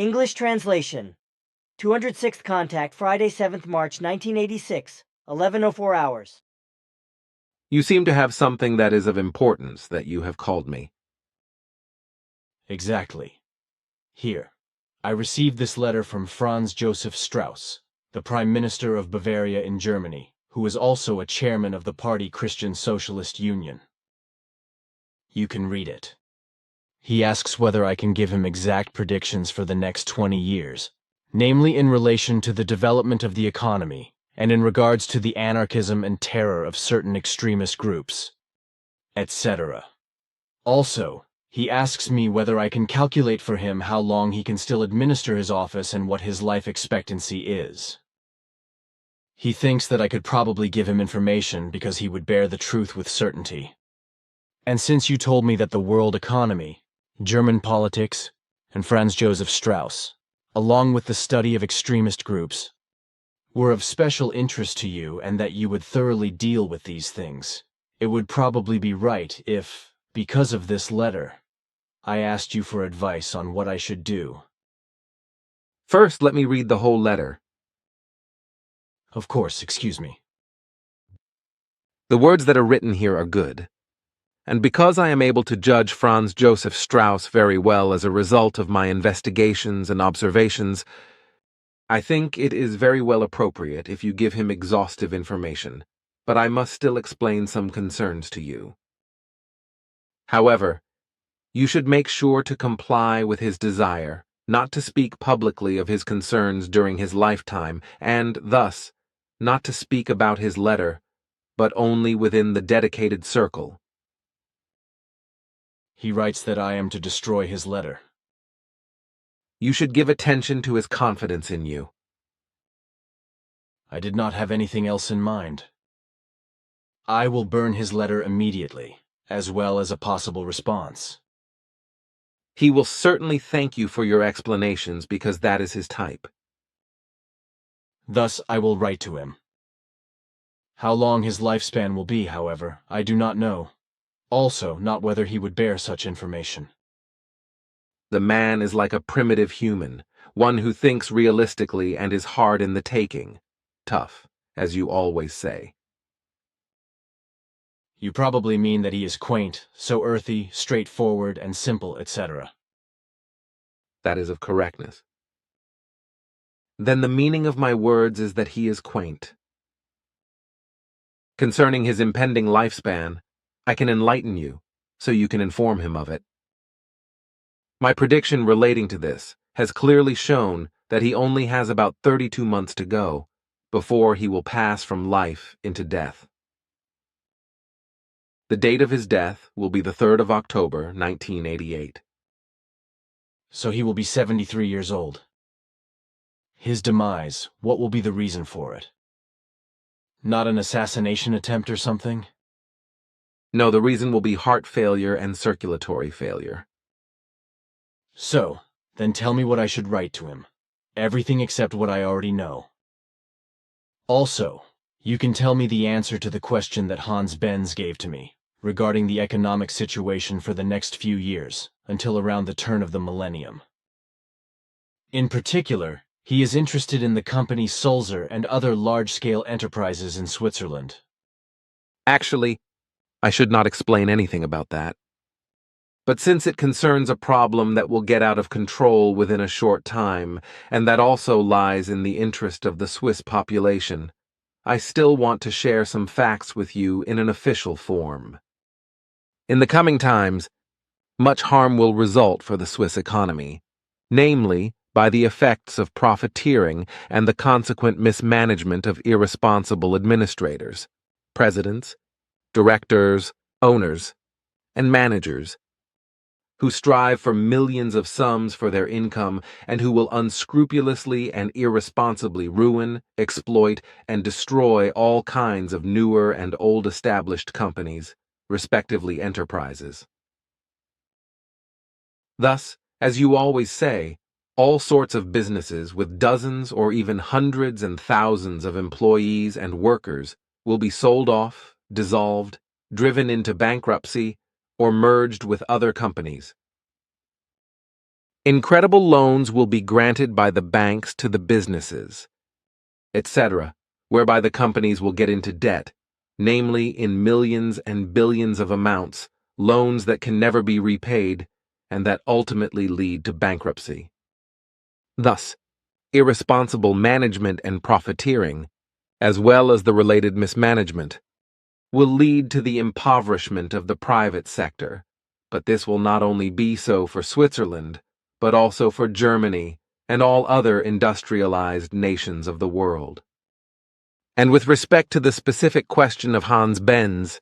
English translation. 206th contact, Friday, 7th March, 1986, 11:04 hours. You seem to have something that is of importance that you have called me. Exactly. Here, I received this letter from Franz Josef Strauss, the Prime Minister of Bavaria in Germany, who is also a chairman of the party Christian Socialist Union. You can read it. He asks whether I can give him exact predictions for the next 20 years, namely in relation to the development of the economy and in regards to the anarchism and terror of certain extremist groups, etc. Also, he asks me whether I can calculate for him how long he can still administer his office and what his life expectancy is. He thinks that I could probably give him information because he would bear the truth with certainty. And since you told me that the world economy, German politics, and Franz Josef Strauss, along with the study of extremist groups, were of special interest to you and that you would thoroughly deal with these things, it would probably be right if, because of this letter, I asked you for advice on what I should do. First, let me read the whole letter. Of course, excuse me. The words that are written here are good. And because I am able to judge Franz Josef Strauss very well as a result of my investigations and observations, I think it is very well appropriate if you give him exhaustive information, but I must still explain some concerns to you. However, you should make sure to comply with his desire not to speak publicly of his concerns during his lifetime, and, thus, not to speak about his letter, but only within the dedicated circle. He writes that I am to destroy his letter. You should give attention to his confidence in you. I did not have anything else in mind. I will burn his letter immediately, as well as a possible response. He will certainly thank you for your explanations because that is his type. Thus, I will write to him. How long his lifespan will be, however, I do not know. Also, not whether he would bear such information. The man is like a primitive human, one who thinks realistically and is hard in the taking. Tough, as you always say. You probably mean that he is quaint, so earthy, straightforward, and simple, etc. That is of correctness. Then the meaning of my words is that he is quaint. Concerning his impending lifespan, I can enlighten you, so you can inform him of it. My prediction relating to this has clearly shown that he only has about 32 months to go before he will pass from life into death. The date of his death will be the 3rd of October, 1988. So he will be 73 years old. His demise, what will be the reason for it? Not an assassination attempt or something? No, the reason will be heart failure and circulatory failure. So, then tell me what I should write to him. Everything except what I already know. Also, you can tell me the answer to the question that Hans Benz gave to me, regarding the economic situation for the next few years, until around the turn of the millennium. In particular, he is interested in the company Sulzer and other large-scale enterprises in Switzerland. Actually, I should not explain anything about that. But since it concerns a problem that will get out of control within a short time, and that also lies in the interest of the Swiss population, I still want to share some facts with you in an official form. In the coming times, much harm will result for the Swiss economy, namely by the effects of profiteering and the consequent mismanagement of irresponsible administrators, presidents, directors, owners, and managers, who strive for millions of sums for their income and who will unscrupulously and irresponsibly ruin, exploit, and destroy all kinds of newer and old established companies, respectively enterprises. Thus, as you always say, all sorts of businesses with dozens or even hundreds and thousands of employees and workers will be sold off, dissolved, driven into bankruptcy, or merged with other companies. Incredible loans will be granted by the banks to the businesses, etc., whereby the companies will get into debt, namely in millions and billions of amounts, loans that can never be repaid, and that ultimately lead to bankruptcy. Thus, irresponsible management and profiteering, as well as the related mismanagement, will lead to the impoverishment of the private sector, but this will not only be so for Switzerland, but also for Germany and all other industrialized nations of the world. And with respect to the specific question of Hans Benz,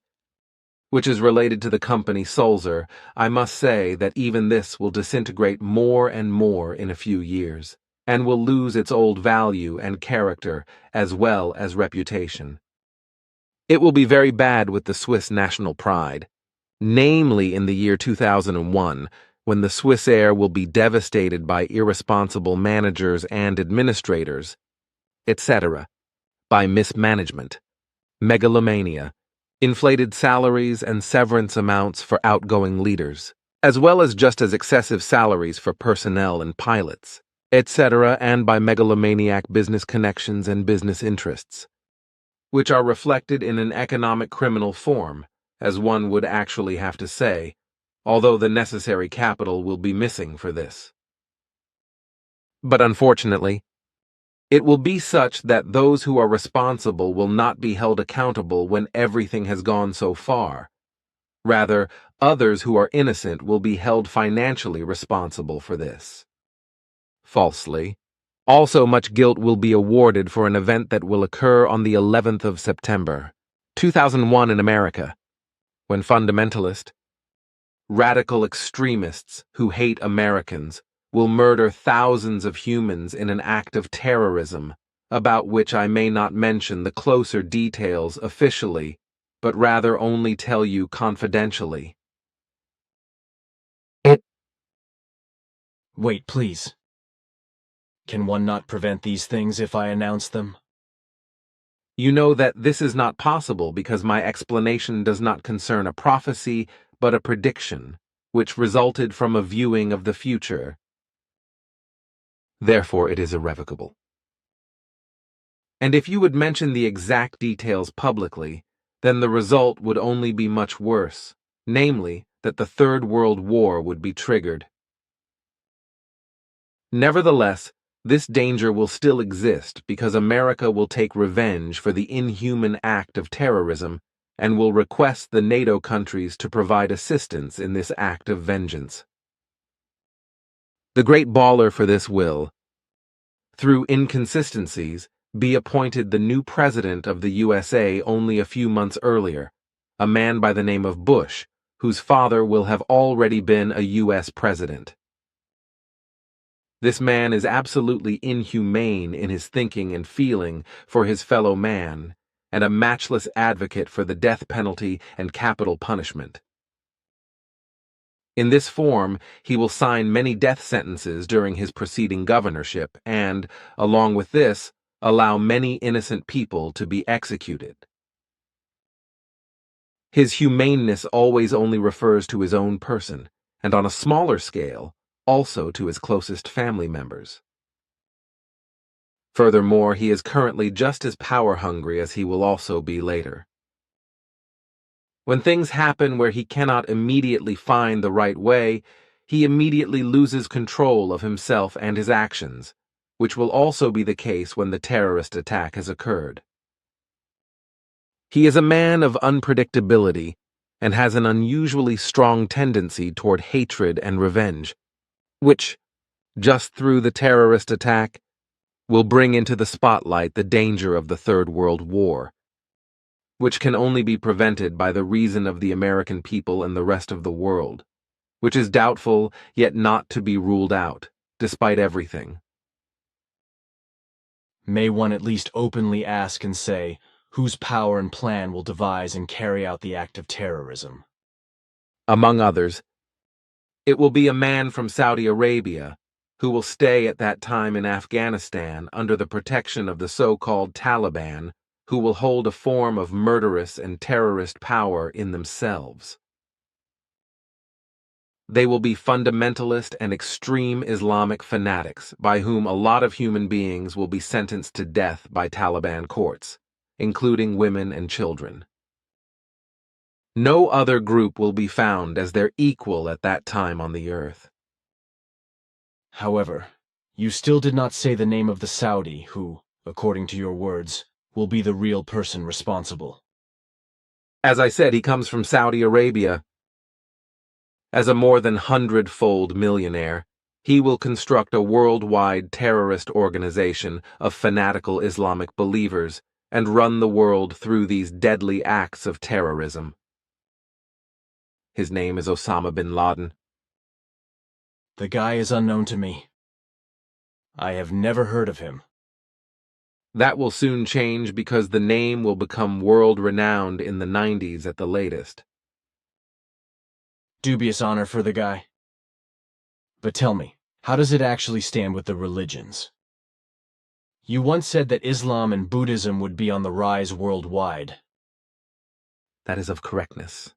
which is related to the company Sulzer, I must say that even this will disintegrate more and more in a few years, and will lose its old value and character as well as reputation. It will be very bad with the Swiss national pride, namely in the year 2001, when the Swissair will be devastated by irresponsible managers and administrators, etc., by mismanagement, megalomania, inflated salaries and severance amounts for outgoing leaders, as well as just as excessive salaries for personnel and pilots, etc., and by megalomaniac business connections and business interests, which are reflected in an economic criminal form, as one would actually have to say, although the necessary capital will be missing for this. But unfortunately, it will be such that those who are responsible will not be held accountable when everything has gone so far. Rather, others who are innocent will be held financially responsible for this. Falsely. Also, much guilt will be awarded for an event that will occur on the 11th of September, 2001 in America, when fundamentalist, radical extremists who hate Americans will murder thousands of humans in an act of terrorism, about which I may not mention the closer details officially, but rather only tell you confidentially. Wait, please. Can one not prevent these things if I announce them? You know that this is not possible because my explanation does not concern a prophecy, but a prediction, which resulted from a viewing of the future. Therefore, it is irrevocable. And if you would mention the exact details publicly, then the result would only be much worse, namely, that the Third World War would be triggered. Nevertheless, this danger will still exist because America will take revenge for the inhuman act of terrorism and will request the NATO countries to provide assistance in this act of vengeance. The great baller for this will, through inconsistencies, be appointed the new president of the USA only a few months earlier, a man by the name of Bush, whose father will have already been a U.S. president. This man is absolutely inhumane in his thinking and feeling for his fellow man, and a matchless advocate for the death penalty and capital punishment. In this form, he will sign many death sentences during his preceding governorship and, along with this, allow many innocent people to be executed. His humaneness always only refers to his own person, and on a smaller scale, also to his closest family members. Furthermore, he is currently just as power-hungry as he will also be later. When things happen where he cannot immediately find the right way, he immediately loses control of himself and his actions, which will also be the case when the terrorist attack has occurred. He is a man of unpredictability and has an unusually strong tendency toward hatred and revenge, which, just through the terrorist attack, will bring into the spotlight the danger of the Third World War, which can only be prevented by the reason of the American people and the rest of the world, which is doubtful yet not to be ruled out, despite everything. May one at least openly ask and say, whose power and plan will devise and carry out the act of terrorism? Among others, it will be a man from Saudi Arabia who will stay at that time in Afghanistan under the protection of the so-called Taliban, who will hold a form of murderous and terrorist power in themselves. They will be fundamentalist and extreme Islamic fanatics by whom a lot of human beings will be sentenced to death by Taliban courts, including women and children. No other group will be found as their equal at that time on the earth. However, you still did not say the name of the Saudi who, according to your words, will be the real person responsible. As I said, he comes from Saudi Arabia. As a more than 100-fold millionaire, he will construct a worldwide terrorist organization of fanatical Islamic believers and run the world through these deadly acts of terrorism. His name is Osama bin Laden. The guy is unknown to me. I have never heard of him. That will soon change because the name will become world-renowned in the 90s at the latest. Dubious honor for the guy. But tell me, how does it actually stand with the religions? You once said that Islam and Buddhism would be on the rise worldwide. That is of correctness.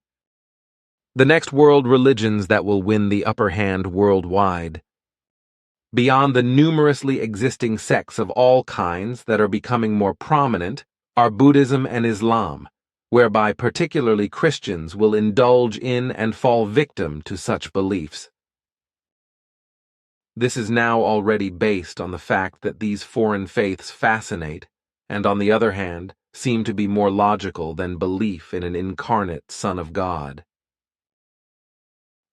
The next world religions that will win the upper hand worldwide. Beyond the numerously existing sects of all kinds that are becoming more prominent are Buddhism and Islam, whereby particularly Christians will indulge in and fall victim to such beliefs. This is now already based on the fact that these foreign faiths fascinate, and on the other hand, seem to be more logical than belief in an incarnate Son of God.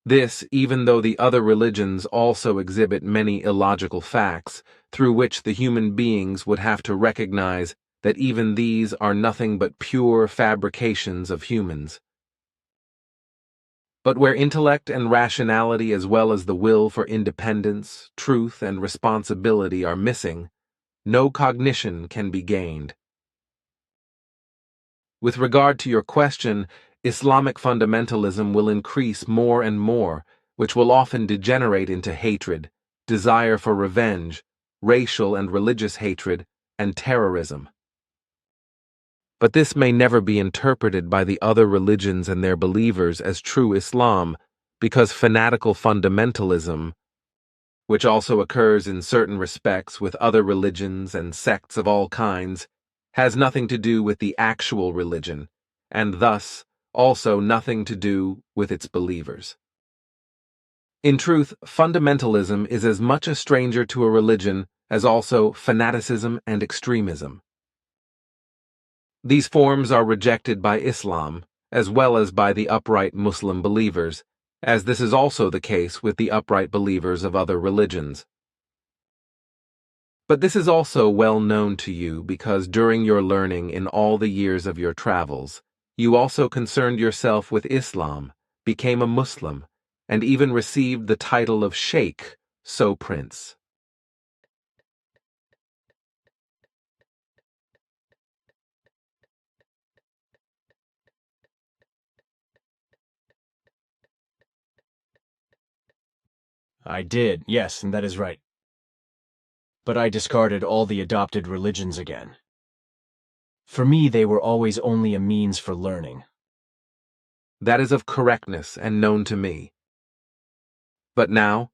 This, even though the other religions also exhibit many illogical facts, through which the human beings would have to recognize that even these are nothing but pure fabrications of humans. But where intellect and rationality as well as the will for independence, truth, and responsibility are missing, no cognition can be gained. With regard to your question, Islamic fundamentalism will increase more and more, which will often degenerate into hatred, desire for revenge, racial and religious hatred, and terrorism. But this may never be interpreted by the other religions and their believers as true Islam, because fanatical fundamentalism, which also occurs in certain respects with other religions and sects of all kinds, has nothing to do with the actual religion, and thus also nothing to do with its believers. In truth, fundamentalism is as much a stranger to a religion as also fanaticism and extremism. These forms are rejected by Islam, as well as by the upright Muslim believers, as this is also the case with the upright believers of other religions. But this is also well known to you because during your learning in all the years of your travels, you also concerned yourself with Islam, became a Muslim, and even received the title of Sheikh, so Prince. I did, yes, and that is right. But I discarded all the adopted religions again. For me, they were always only a means for learning. That is of correctness and known to me. But now,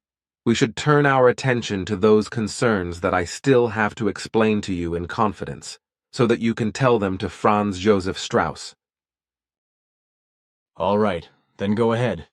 we should turn our attention to those concerns that I still have to explain to you in confidence, so that you can tell them to Franz Joseph Strauss. All right, then go ahead.